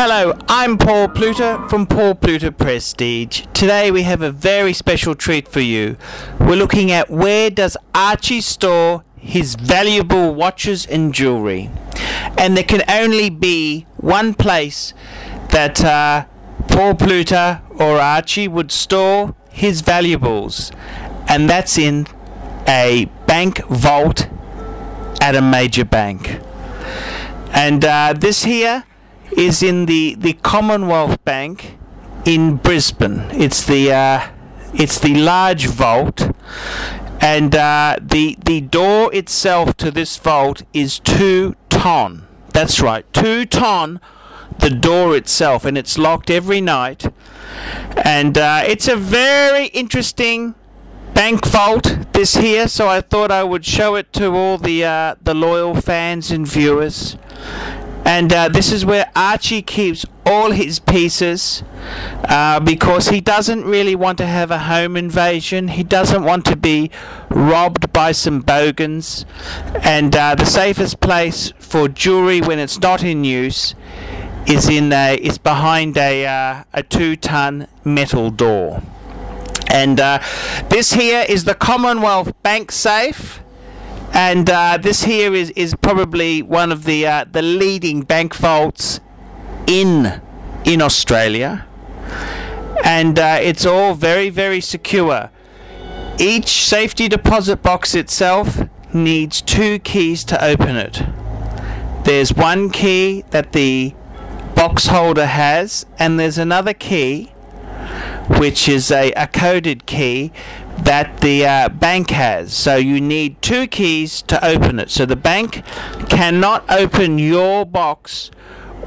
Hello, I'm Paul Pluter from Paul Pluter Prestige. Today we have a very special treat for you. We're looking at where does Archie store his valuable watches and jewelry. And there can only be one place that Paul Pluter or Archie would store his valuables, and that's in a bank vault at a major bank. And this here is in the Commonwealth Bank in Brisbane. It's the large vault, and the door itself to this vault is 2 ton. That's right, 2 ton, the door itself, and it's locked every night. And it's a very interesting bank vault, this here, so I thought I would show it to all the loyal fans and viewers. And this is where Archie keeps all his pieces because he doesn't really want to have a home invasion. He doesn't want to be robbed by some bogans. And the safest place for jewelry when it's not in use is behind a 2-ton metal door. And this here is the Commonwealth Bank safe. And this here is probably one of the leading bank vaults in Australia, and it's all very, very secure. Each safety deposit box itself needs 2 keys to open it. There's one key that the box holder has, and there's another key which is a coded key that the bank has. So you need 2 keys to open it. So the bank cannot open your box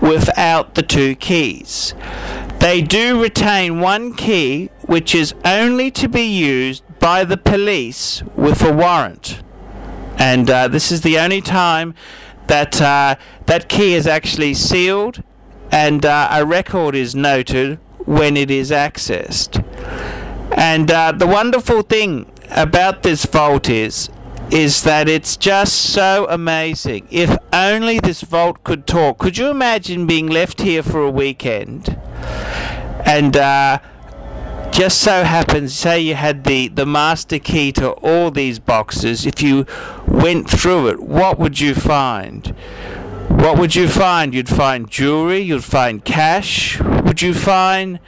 without the 2 keys. They do retain 1 key which is only to be used by the police with a warrant, and this is the only time that that key is actually sealed and a record is noted when it is accessed. And the wonderful thing about this vault is that it's just so amazing. If only this vault could talk. Could you imagine being left here for a weekend, and just so happens, say you had the master key to all these boxes, if you went through it, what would you find? What would you find? You'd find jewelry, you'd find cash, would you find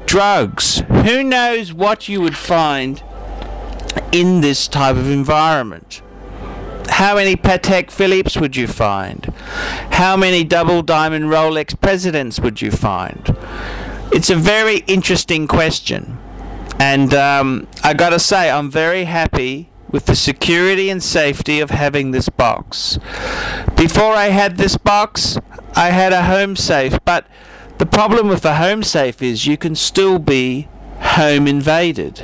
drugs? Who knows what you would find in this type of environment? How many Patek Philippe's would you find? How many double diamond Rolex presidents would you find? It's a very interesting question, and I gotta say, I'm very happy with the security and safety of having this box. Before I had this box, I had a home safe, but the problem with the home safe is you can still be home invaded.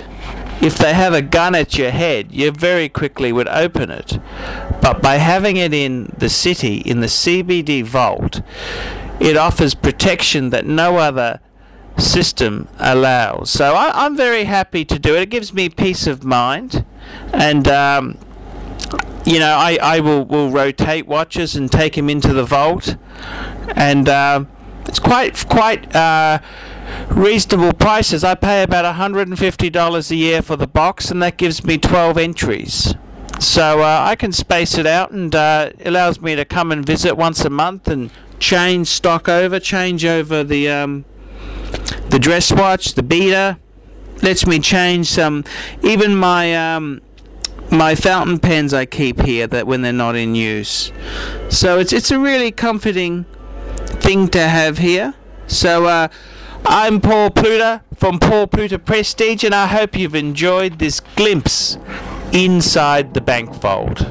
If they have a gun at your head, you very quickly would open it. But by having it in the city, in the CBD vault, it offers protection that no other system allows. So I'm very happy to do it. It gives me peace of mind, and you know, I will rotate watches and take them into the vault, and it's quite reasonable prices. I pay about $150 a year for the box, and that gives me 12 entries. So I can space it out, and it allows me to come and visit once a month and change over the dress watch, the beater. Lets me change some, even my my fountain pens I keep here that when they're not in use. So it's a really comforting thing to have here. So I'm Paul Pluter from Paul Pluter Prestige, and I hope you've enjoyed this glimpse inside the bank vault.